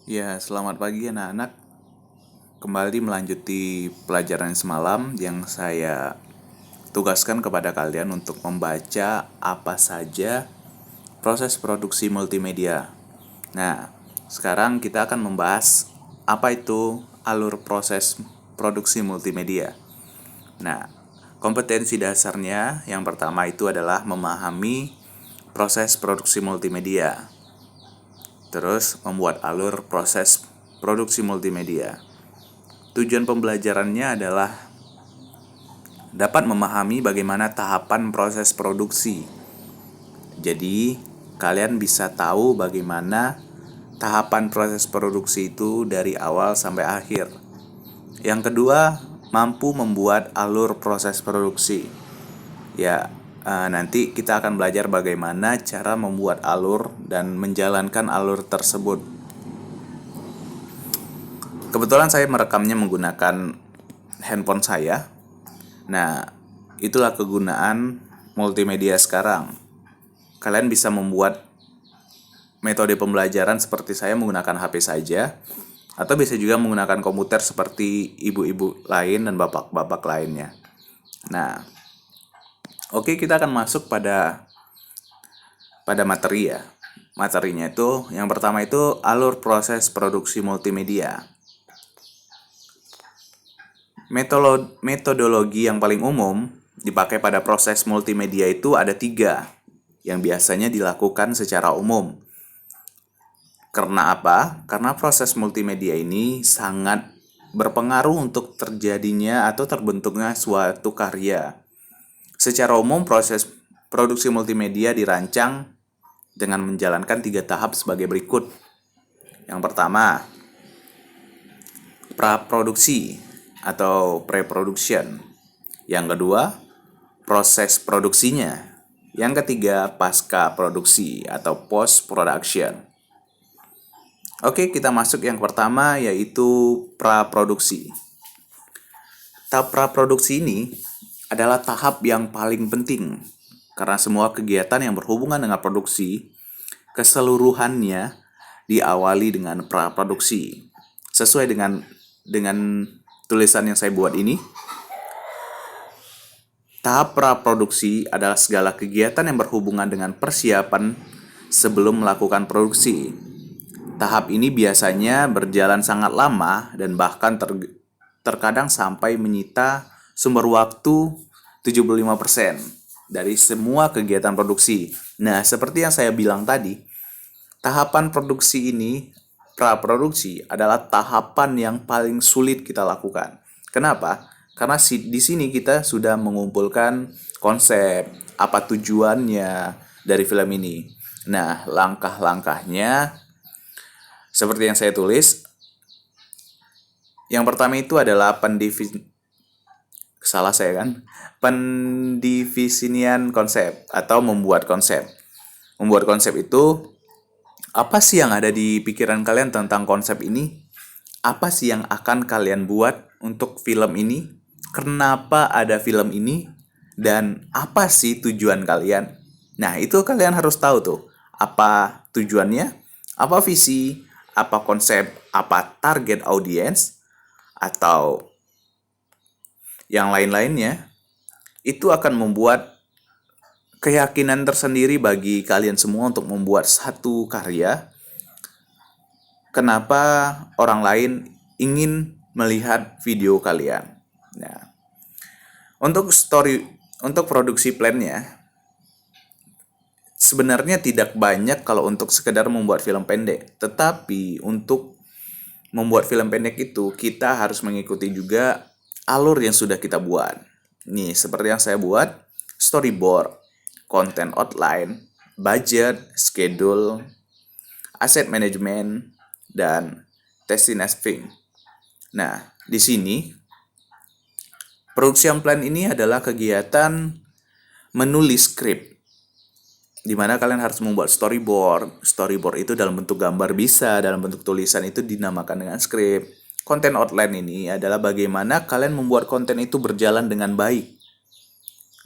Ya, selamat pagi anak-anak. Kembali melanjuti pelajaran semalam yang saya tugaskan kepada kalian untuk membaca apa saja proses produksi multimedia. Nah, sekarang kita akan membahas apa itu alur proses produksi multimedia. Nah, kompetensi dasarnya yang pertama itu adalah memahami proses produksi multimedia. Terus membuat alur proses produksi multimedia. Tujuan pembelajarannya adalah dapat memahami bagaimana tahapan proses produksi. Jadi, kalian bisa tahu bagaimana tahapan proses produksi itu dari awal sampai akhir. Yang kedua, mampu membuat alur proses produksi. Ya, nanti kita akan belajar bagaimana cara membuat alur dan menjalankan alur tersebut. Kebetulan saya merekamnya menggunakan handphone saya. Nah, itulah kegunaan multimedia sekarang. Kalian bisa membuat metode pembelajaran seperti saya menggunakan HP saja, atau bisa juga menggunakan komputer seperti ibu-ibu lain dan bapak-bapak lainnya. Nah, oke, kita akan masuk pada materi ya. Materinya itu, yang pertama itu alur proses produksi multimedia. Metodologi yang paling umum dipakai pada proses multimedia itu ada 3 yang biasanya dilakukan secara umum. Karena apa? Karena proses multimedia ini sangat berpengaruh untuk terjadinya atau terbentuknya suatu karya. Secara umum, proses produksi multimedia dirancang dengan menjalankan 3 tahap sebagai berikut. Yang pertama, praproduksi atau pre-production. Yang kedua, proses produksinya. Yang ketiga, pasca produksi atau post production. Oke, kita masuk yang pertama yaitu praproduksi. Tahap praproduksi ini adalah tahap yang paling penting karena semua kegiatan yang berhubungan dengan produksi keseluruhannya diawali dengan praproduksi. Sesuai dengan tulisan yang saya buat ini, tahap praproduksi adalah segala kegiatan yang berhubungan dengan persiapan sebelum melakukan produksi. Tahap ini biasanya berjalan sangat lama dan bahkan terkadang sampai menyita sumber waktu 75% dari semua kegiatan produksi. Nah, seperti yang saya bilang tadi, tahapan produksi ini, praproduksi, adalah tahapan yang paling sulit kita lakukan. Kenapa? Karena di sini kita sudah mengumpulkan konsep, apa tujuannya dari film ini. Nah, langkah-langkahnya seperti yang saya tulis. Yang pertama itu adalah pendivisian konsep atau membuat konsep. Membuat konsep itu, apa sih yang ada di pikiran kalian tentang konsep ini? Apa sih yang akan kalian buat untuk film ini? Kenapa ada film ini? Dan apa sih tujuan kalian? Nah, itu kalian harus tahu tuh. Apa tujuannya? Apa visi? Apa konsep? Apa target audiens? Atau yang lain-lainnya? Itu akan membuat keyakinan tersendiri bagi kalian semua untuk membuat satu karya. Kenapa orang lain ingin melihat video kalian? Nah, untuk produksi plannya sebenarnya tidak banyak kalau untuk sekedar membuat film pendek. Tetapi untuk membuat film pendek itu kita harus mengikuti juga alur yang sudah kita buat. Nih, seperti yang saya buat, storyboard, content outline, budget, schedule, asset management, dan testing. Nah, di sini production plan ini adalah kegiatan menulis skrip, di mana kalian harus membuat storyboard. Storyboard itu dalam bentuk gambar bisa, dalam bentuk tulisan itu dinamakan dengan skrip. Content outline ini adalah bagaimana kalian membuat konten itu berjalan dengan baik.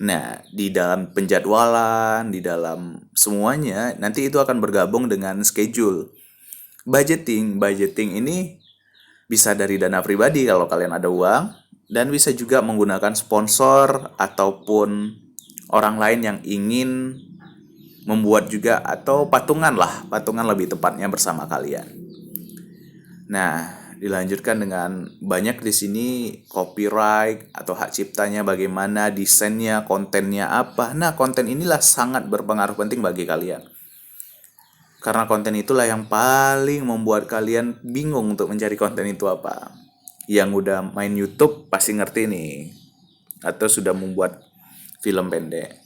Nah, di dalam penjadwalan, di dalam semuanya, nanti itu akan bergabung dengan schedule. Budgeting ini bisa dari dana pribadi kalau kalian ada uang, dan bisa juga menggunakan sponsor ataupun orang lain yang ingin membuat juga, atau patungan lebih tepatnya bersama kalian. Nah, dilanjutkan dengan banyak di sini copyright atau hak ciptanya bagaimana, desainnya, kontennya apa. Nah, konten inilah sangat berpengaruh penting bagi kalian. Karena konten itulah yang paling membuat kalian bingung untuk mencari konten itu apa. Yang udah main YouTube pasti ngerti nih, atau sudah membuat film pendek.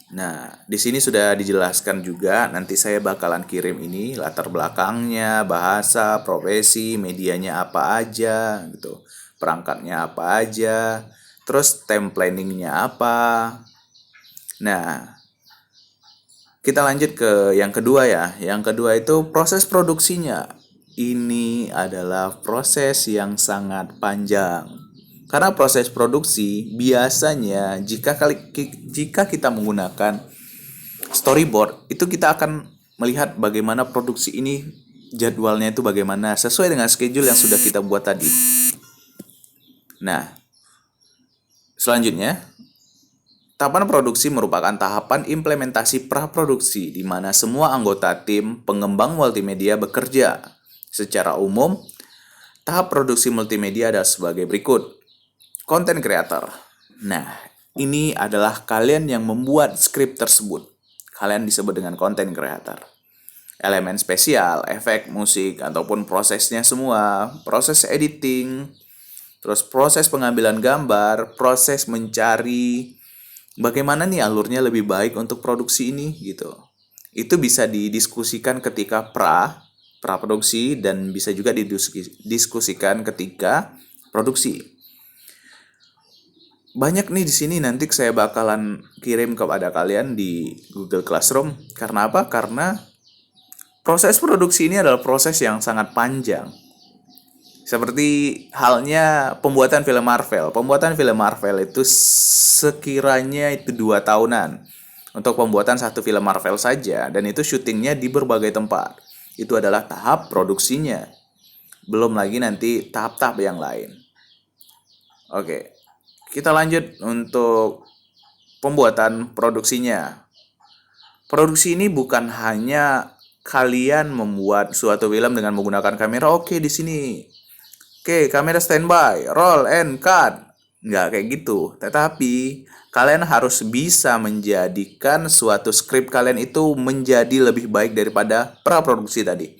Nah, di sini sudah dijelaskan juga, nanti saya bakalan kirim ini latar belakangnya, bahasa, profesi, medianya apa aja gitu. Perangkatnya apa aja, terus time planningnya apa. Nah, kita lanjut ke yang kedua ya. Yang kedua itu proses produksinya. Ini adalah proses yang sangat panjang. Karena proses produksi biasanya jika kita menggunakan storyboard, itu kita akan melihat bagaimana produksi ini jadwalnya itu bagaimana sesuai dengan schedule yang sudah kita buat tadi. Nah, selanjutnya tahapan produksi merupakan tahapan implementasi praproduksi di mana semua anggota tim pengembang multimedia bekerja. Secara umum, tahap produksi multimedia adalah sebagai berikut. Content creator. Nah, ini adalah kalian yang membuat skrip tersebut. Kalian disebut dengan content creator. Elemen spesial, efek, musik, ataupun prosesnya semua, proses editing, terus proses pengambilan gambar, proses mencari bagaimana nih alurnya lebih baik untuk produksi ini gitu. Itu bisa didiskusikan ketika praproduksi, dan bisa juga didiskusikan ketika produksi. Banyak nih di sini, nanti saya bakalan kirim kepada kalian di Google Classroom. Karena apa? Karena proses produksi ini adalah proses yang sangat panjang. Seperti halnya pembuatan film Marvel. Pembuatan film Marvel itu sekiranya itu 2 tahunan. Untuk pembuatan satu film Marvel saja. Dan itu syutingnya di berbagai tempat. Itu adalah tahap produksinya. Belum lagi nanti tahap-tahap yang lain. Oke. Kita lanjut untuk pembuatan produksinya. Produksi ini bukan hanya kalian membuat suatu film dengan menggunakan kamera. Oke, di sini. Oke, kamera standby, roll and cut. Nggak kayak gitu. Tetapi kalian harus bisa menjadikan suatu skrip kalian itu menjadi lebih baik daripada praproduksi tadi.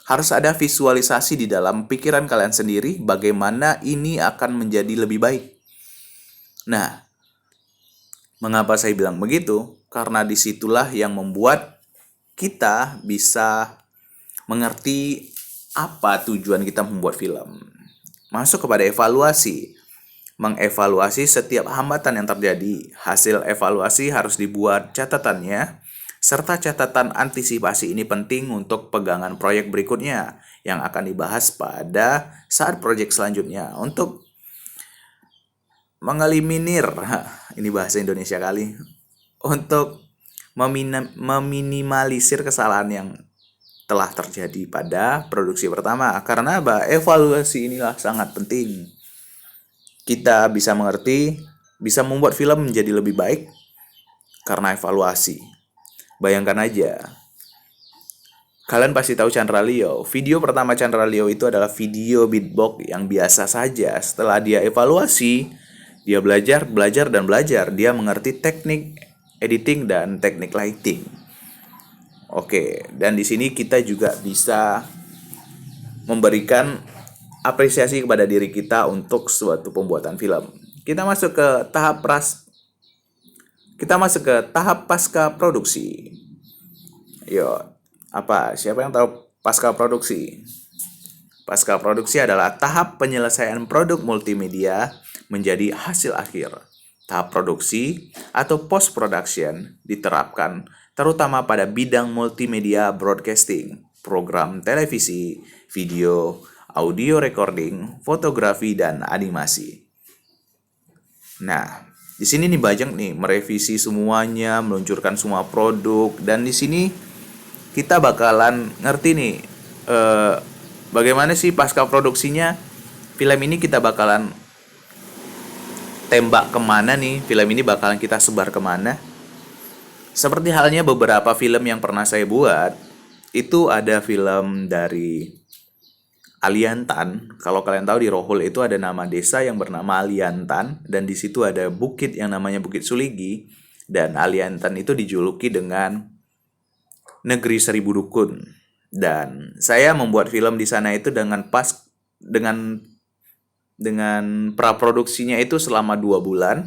Harus ada visualisasi di dalam pikiran kalian sendiri bagaimana ini akan menjadi lebih baik. Nah, mengapa saya bilang begitu? Karena disitulah yang membuat kita bisa mengerti apa tujuan kita membuat film. Masuk kepada evaluasi. Mengevaluasi setiap hambatan yang terjadi. Hasil evaluasi harus dibuat catatannya, serta catatan antisipasi ini penting untuk pegangan proyek berikutnya yang akan dibahas pada saat proyek selanjutnya. Untuk mengeliminir, ini bahasa Indonesia kali, untuk meminimalisir kesalahan yang telah terjadi pada produksi pertama. Karena evaluasi inilah sangat penting. Kita bisa mengerti, bisa membuat film menjadi lebih baik karena evaluasi. Bayangkan aja, kalian pasti tahu Chandra Leo. Video pertama Chandra Leo itu adalah video beatbox yang biasa saja. Setelah dia evaluasi, dia belajar. Dia mengerti teknik editing dan teknik lighting. Oke, dan di sini kita juga bisa memberikan apresiasi kepada diri kita untuk suatu pembuatan film. Kita masuk ke tahap pasca produksi. Yo, siapa yang tahu pasca produksi? Pasca produksi adalah tahap penyelesaian produk multimedia menjadi hasil akhir. Tahap produksi atau post production diterapkan terutama pada bidang multimedia broadcasting, program televisi, video, audio recording, fotografi, dan animasi. Nah, di sini nih Bajang nih merevisi semuanya, meluncurkan semua produk, dan di sini kita bakalan ngerti nih eh, bagaimana sih pasca produksinya film ini kita bakalan tembak kemana nih, film ini bakalan kita sebar kemana. Seperti halnya beberapa film yang pernah saya buat, itu ada film dari Aliantan. Kalau kalian tahu di Rohul itu ada nama desa yang bernama Aliantan dan di situ ada bukit yang namanya Bukit Suligi dan Aliantan itu dijuluki dengan negeri seribu dukun. Dan saya membuat film di sana itu dengan praproduksinya itu selama 2 bulan,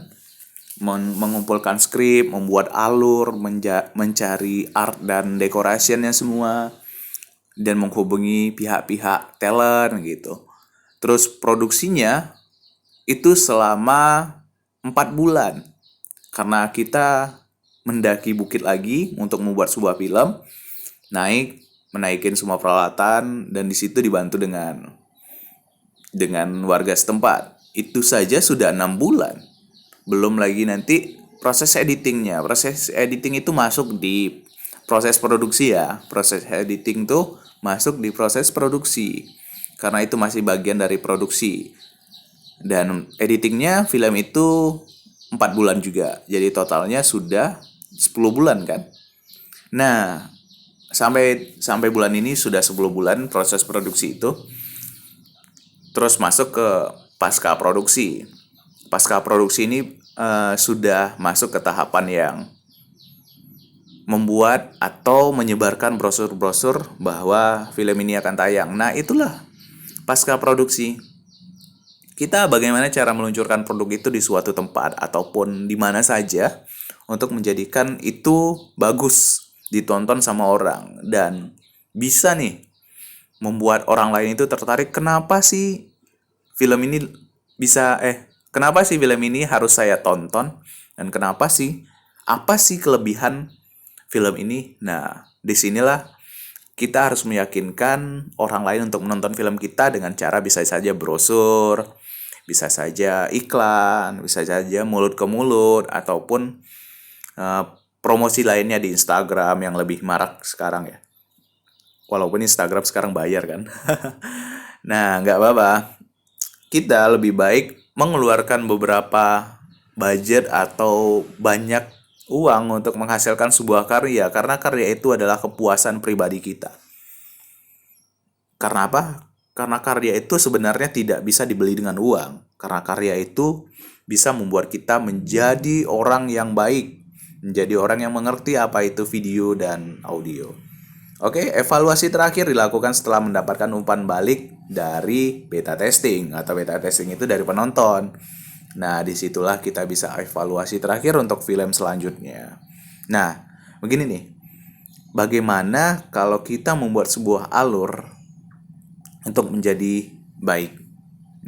mengumpulkan skrip, membuat alur, mencari art dan decorationnya semua, dan menghubungi pihak-pihak talent gitu. Terus produksinya itu selama 4 bulan. Karena kita mendaki bukit lagi untuk membuat sebuah film, menaikin semua peralatan dan di situ dibantu dengan warga setempat. Itu saja sudah 6 bulan. Belum lagi nanti proses editingnya. Proses editing itu masuk di proses produksi ya. Proses editing tuh masuk di proses produksi. Karena itu masih bagian dari produksi. Dan editingnya film itu 4 bulan juga. Jadi totalnya sudah 10 bulan kan. Nah, sampai bulan ini sudah 10 bulan proses produksi itu. Terus masuk ke pasca produksi. Pasca produksi ini sudah masuk ke tahapan yang membuat atau menyebarkan brosur-brosur bahwa film ini akan tayang. Nah, itulah pasca produksi. Kita bagaimana cara meluncurkan produk itu di suatu tempat ataupun di mana saja untuk menjadikan itu bagus, ditonton sama orang dan bisa nih membuat orang lain itu tertarik. Kenapa sih film ini harus saya tonton dan apa sih kelebihan film ini? Nah, disinilah kita harus meyakinkan orang lain untuk menonton film kita dengan cara bisa saja brosur, bisa saja iklan, bisa saja mulut ke mulut, ataupun promosi lainnya di Instagram yang lebih marak sekarang ya. Walaupun Instagram sekarang bayar kan. Nah, nggak apa-apa. Kita lebih baik mengeluarkan beberapa budget atau banyak uang untuk menghasilkan sebuah karya. Karena karya itu adalah kepuasan pribadi kita. Karena apa? Karena karya itu sebenarnya tidak bisa dibeli dengan uang. Karena karya itu bisa membuat kita menjadi orang yang baik. Menjadi orang yang mengerti apa itu video dan audio. Oke, evaluasi terakhir dilakukan setelah mendapatkan umpan balik dari beta testing. Atau beta testing itu dari penonton. Nah, disitulah kita bisa evaluasi terakhir untuk film selanjutnya. Nah, begini nih. Bagaimana kalau kita membuat sebuah alur untuk menjadi baik?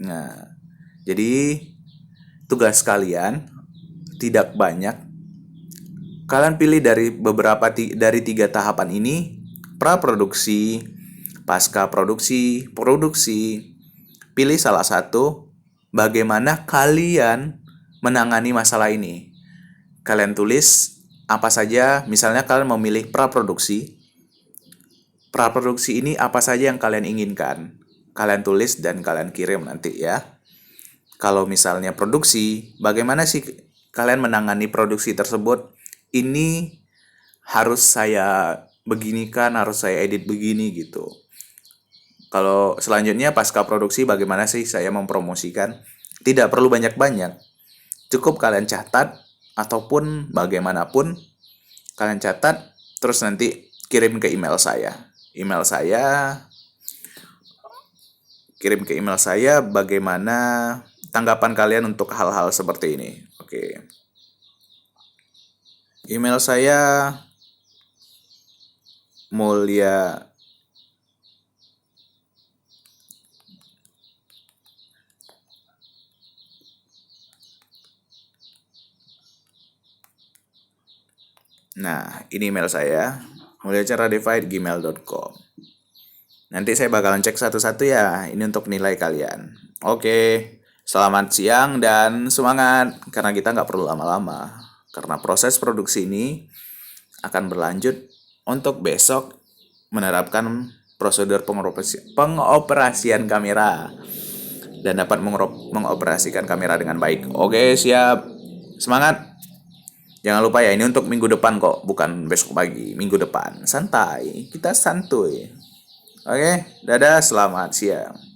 Nah, jadi tugas kalian tidak banyak. Kalian pilih dari dari 3 tahapan ini: praproduksi, pasca produksi, produksi. Pilih salah satu. Bagaimana kalian menangani masalah ini? Kalian tulis apa saja. Misalnya kalian memilih praproduksi. Praproduksi ini apa saja yang kalian inginkan? Kalian tulis dan kalian kirim nanti ya. Kalau misalnya produksi, bagaimana sih kalian menangani produksi tersebut? Ini harus saya beginikan, harus saya edit begini gitu. Kalau selanjutnya pasca produksi, bagaimana sih saya mempromosikan? Tidak perlu banyak-banyak. Cukup kalian catat ataupun bagaimanapun kalian catat, terus nanti kirim ke email saya. Kirim ke email saya bagaimana tanggapan kalian untuk hal-hal seperti ini. Oke. Email saya Mulia Nah, ini email saya, muliacaradeva@gmail.com. Nanti saya bakalan cek satu-satu ya, ini untuk nilai kalian. Oke, selamat siang dan semangat, karena kita nggak perlu lama-lama. Karena proses produksi ini akan berlanjut untuk besok menerapkan prosedur pengoperasian kamera dan dapat mengoperasikan kamera dengan baik. Oke, siap. Semangat. Jangan lupa ya, ini untuk minggu depan kok, bukan besok pagi, minggu depan. Santai, kita santuy. Oke, dadah, selamat siang.